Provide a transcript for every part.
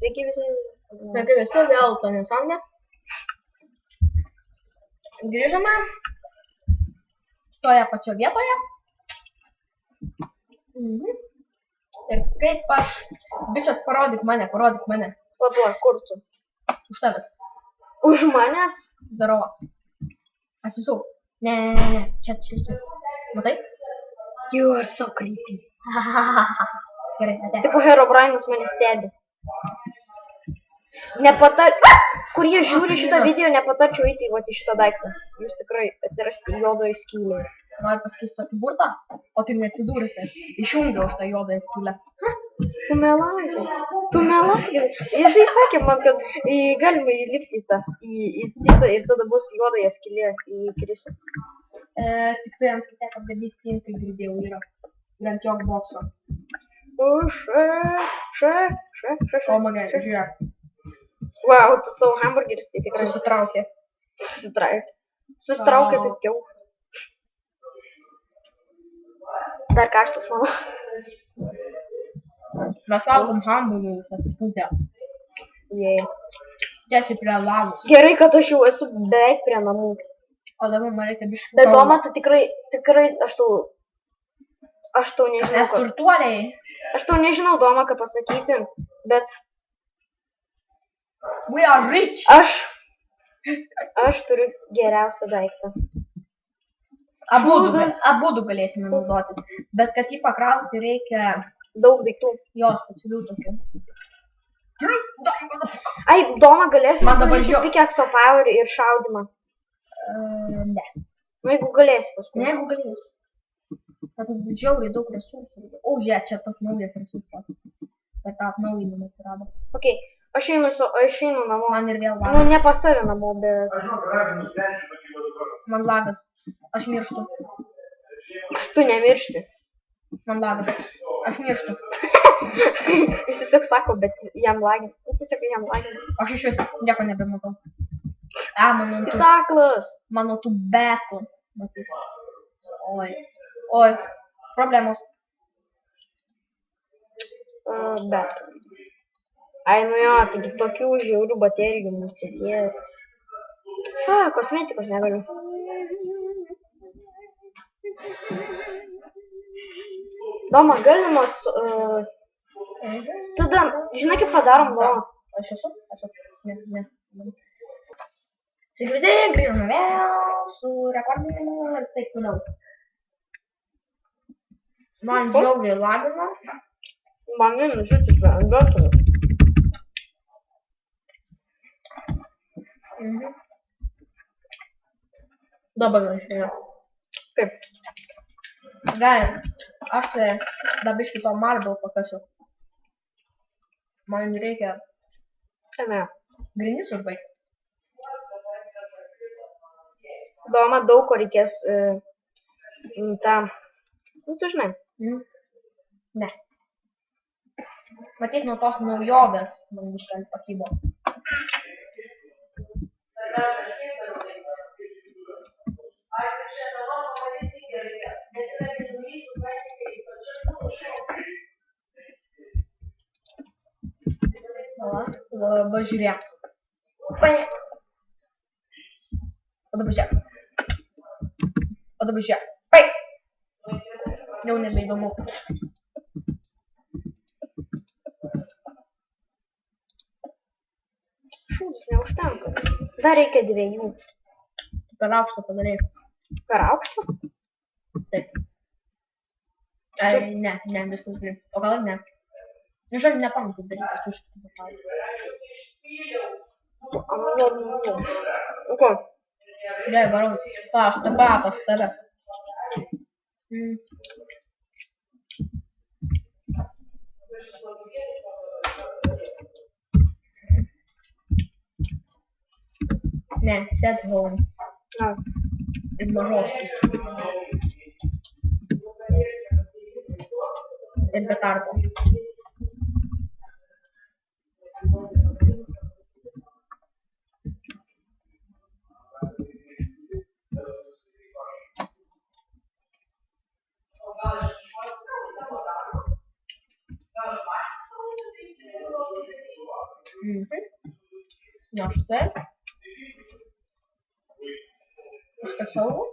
Sveiki visi. Sveiki visi, vėl to nesąmonė. Grįžome toje pačioje vietoje. Ir kaip aš, bičias, parodyk mane. Labai, kur tu? Už tavęs. Už manęs? Zdarova. Atsisuk. Ne, čia. Matai? You are so creepy. Gerai, ate. Tipo Herobrinas mane stebi. Kur jie žiūri šitą video, nepatarčiau eiti į šitą daiktą. Jūs tikrai atsirasti juodoje skylėje. Noriu pasakyti tokį burtą, o tai neatsidūrusi. Išjungiau už tą juodąją skylę. Tu melagi. Jisai sakė man, kad galima įlipti į citą ir tada bus juodąją skylė įkrisi. Tik tai ant kitą padarys tinkai girdėjau yra. Ant jo bokso. O mane, žiūrėk. Wow, tu savo hamburgeris tai tikrai Susitraukė. Susitraukė kaip kiaušas. Dar karštas mano. Mes valgom hamburgerius atsipūtę. Tiesiai prie lavos. Gerai, kad aš jau esu beveik prie namų. O dabar man reikia biškį. Bet Doma, tu tikrai, aš tau nežinau. Mes turtuoliai. Aš tau nežinau, Doma, ką pasakyti, bet We are rich. Aš turiu geriausią daiktą. Abudu galėsime naudotis. Bet kad jį pakrauti reikia daug daiktų. Jo specialių tokių. Ai, Doma, galėsiu man dabar žiūrėk. Pickaxe power ir šaudimą. Ne. Nu, jeigu galėsi paskui. Ne, jeigu galėsiu. Bet žiauriai daug resursų. O, žiūrėk, čia tas naujas resursas. Bet tą atnaujinimą atsirado. Ok, aš einu namo. Man ir vėl lagas. Nu, ne pas save namo, bet... Man lagas. Aš mirštu. Tu nemiršti. Man lagas. Aš mirštu. Jis tiesiog sako, bet jam lagin. Aš iš vis nieko nebematau. Jis aklas. Mano tų betų. Oi. Problemos. Betų. Ai, nu jo, taigi tokių žiaurių baterijų mums reikėjo. Kosmetikos negaliu. Doma, galinos... Tada, žinai kaip padarom, Doma? Aš esu? Ne. Sveiki visi, grįžome vėl su rekordinimu ir taip toliau. Man žiauriai lagino. Man nenužiūrėti prie andotų. Dabar žiūrėjau. Kaip? Gal, aš tai dabiškai to marble pakasiu. Man reikia grindis užbaigti. Doma, daug ko reikės tą... Nu, tu žinai. Ne. Matyt, nuo tos naujovės man biškai pakybo. Va, žiūrėk. O dabar žiūrėk. Jau nebeįdomu. Šūdis neužtenka. Dar reikia 2. Per aukštą padarei. Per aukštą? Taip. Ne, viskas greit. O gal ir ne? Nežinau, nepamenu, kaip daryti užkitą pasaulį. Ko? Gerai, varau. Aš pas tave. Ne, set home. Ir mažoskis. Ir be tarpo. Na štai. Viskas saugu.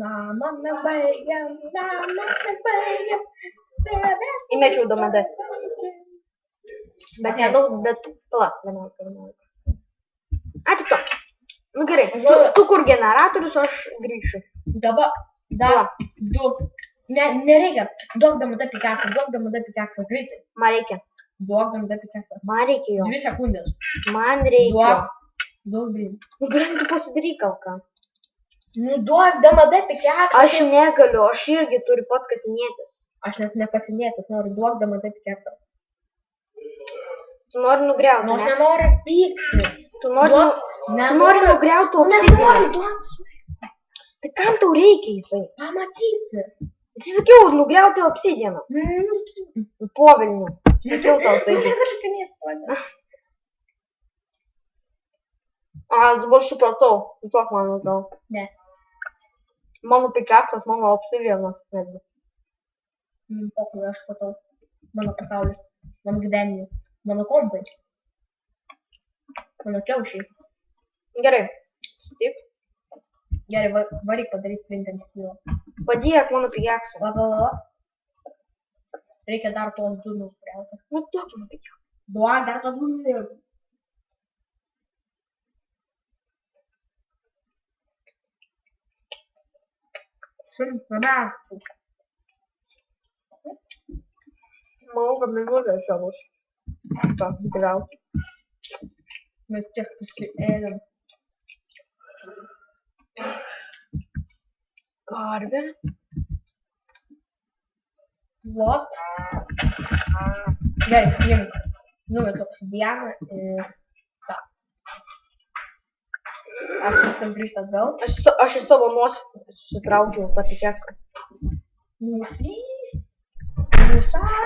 Namą mes baigiam. Įmečiau DMD. Bet nedaug, bet pala, 11. Tik to. Nu gerai, tu kur generatorius, aš grįšiu. Dabar, dar, duok. Ne, nereikia. Duok DMD pikaksą, greitai. Man reikia. Duok DMD pikaksą. Man reikia jo. 2 sekundės. Man reikia. Duok, blin. Nu, blin, tu pasidaryk kalką. Nu, duok DMD pikaksą. Aš negaliu, aš irgi turiu pats kasinėtis. Aš net nekasinėtis, noriu duok DMD pikaksą. Tu nori nugriauti, Nu, aš ne? nenoriu pyktis. Tu nori nugriauti obsidiną. Nenoriu, duok. Tai kam tau reikia jisai? Pamatysi. Tai sakiau, nugriauti obsidiną. Povilnių. Sakiau tau taigi. Dabar supratau. Duok man gal. Ne. Mano pikaksas, mano obsidianas. Pokui, aš supratau. Mano pasaulis. Mano gyvenimas. Mano kompai. Mano kiaušiai. Gerai. Stik. Gerai, varyk padaryti flint and steel. Padėk mano pikaksą. Va. Reikia dar tuos 2 nuspriauti. Nu, duok man pikaksą. Duok dar tuos 2 nuspriauti. Manau, kad minutė čia bus. Ta, griauti. Mes tiek pasiėlėm. Karvė. What? Gerai, imk. Numetu obsidianą ir tą. Aš viskas grįžta atgal. Aš iš savo nosį sutraukiau tą pikaksą. Nusi.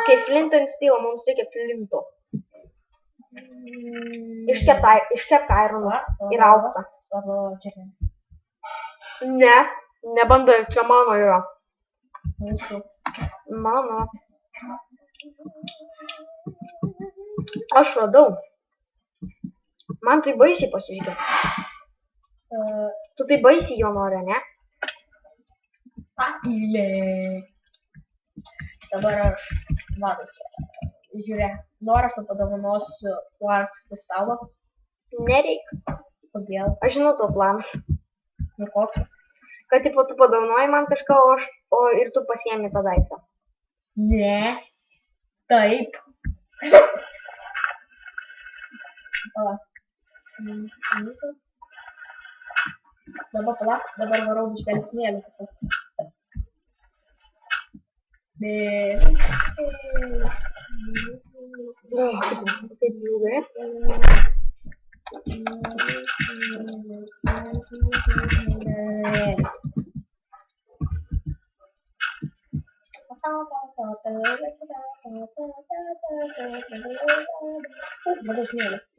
Kai flint and steel, mums reikia flinto. Iškep ironą ir auksą. Ne, nebandai, čia mano yra. Mūsų. Mano. Aš radau. Man tai baisiai pasižiūrė. Tu tai baisiai jo nori, ne? Patylė. Dabar aš vadas. Žiūrėk, nori aš tau padovanosiu quartz kristalą? Nereik. Kodėl? Aš žinau to planą. Nu koks? Kad tipo tu padovanoji man kažką, o ir tu pasiemi tą daiktą. Ne. Taip. Pala. Visas. Dabar varau biškelį smėlį. Taip ilgai.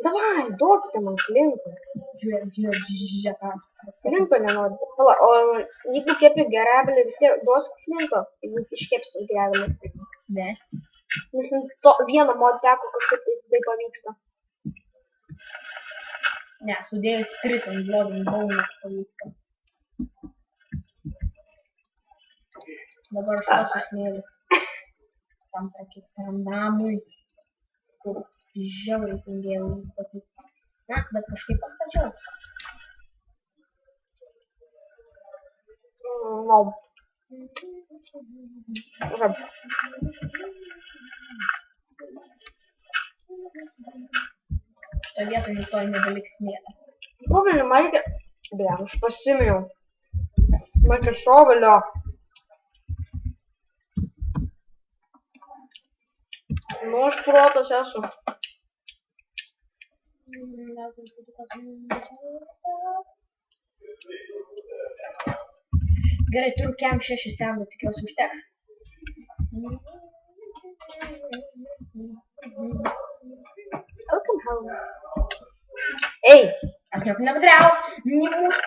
Davai, duokite man flintą. Žiūrėk. Flinto nenori. Pala, o jeigu kepi greblį, vis tiek duosk flinto, jeigu iškepsi greblį. Ne. Nes to vieną mod teko kažkaip tai pavyksta. Ne, sudėjus 3 ant blogų baunų pavyksta. Dabar aš pasu smėlį. Tam tokiam namui, kur žiauriai tingėjau statyti. Na, bet kažkaip pastačiau. No. Šitoj vietoj rytoj nebeliks smėlio. Šovelį man reikia... Bля, aš pasimėjau. Man čia šovelio. Nu, aš protas esu. Gerai, turiu kem 6 senų, tikiuosi užteks. Ei! Aš nieko nepadariau. Nemušk.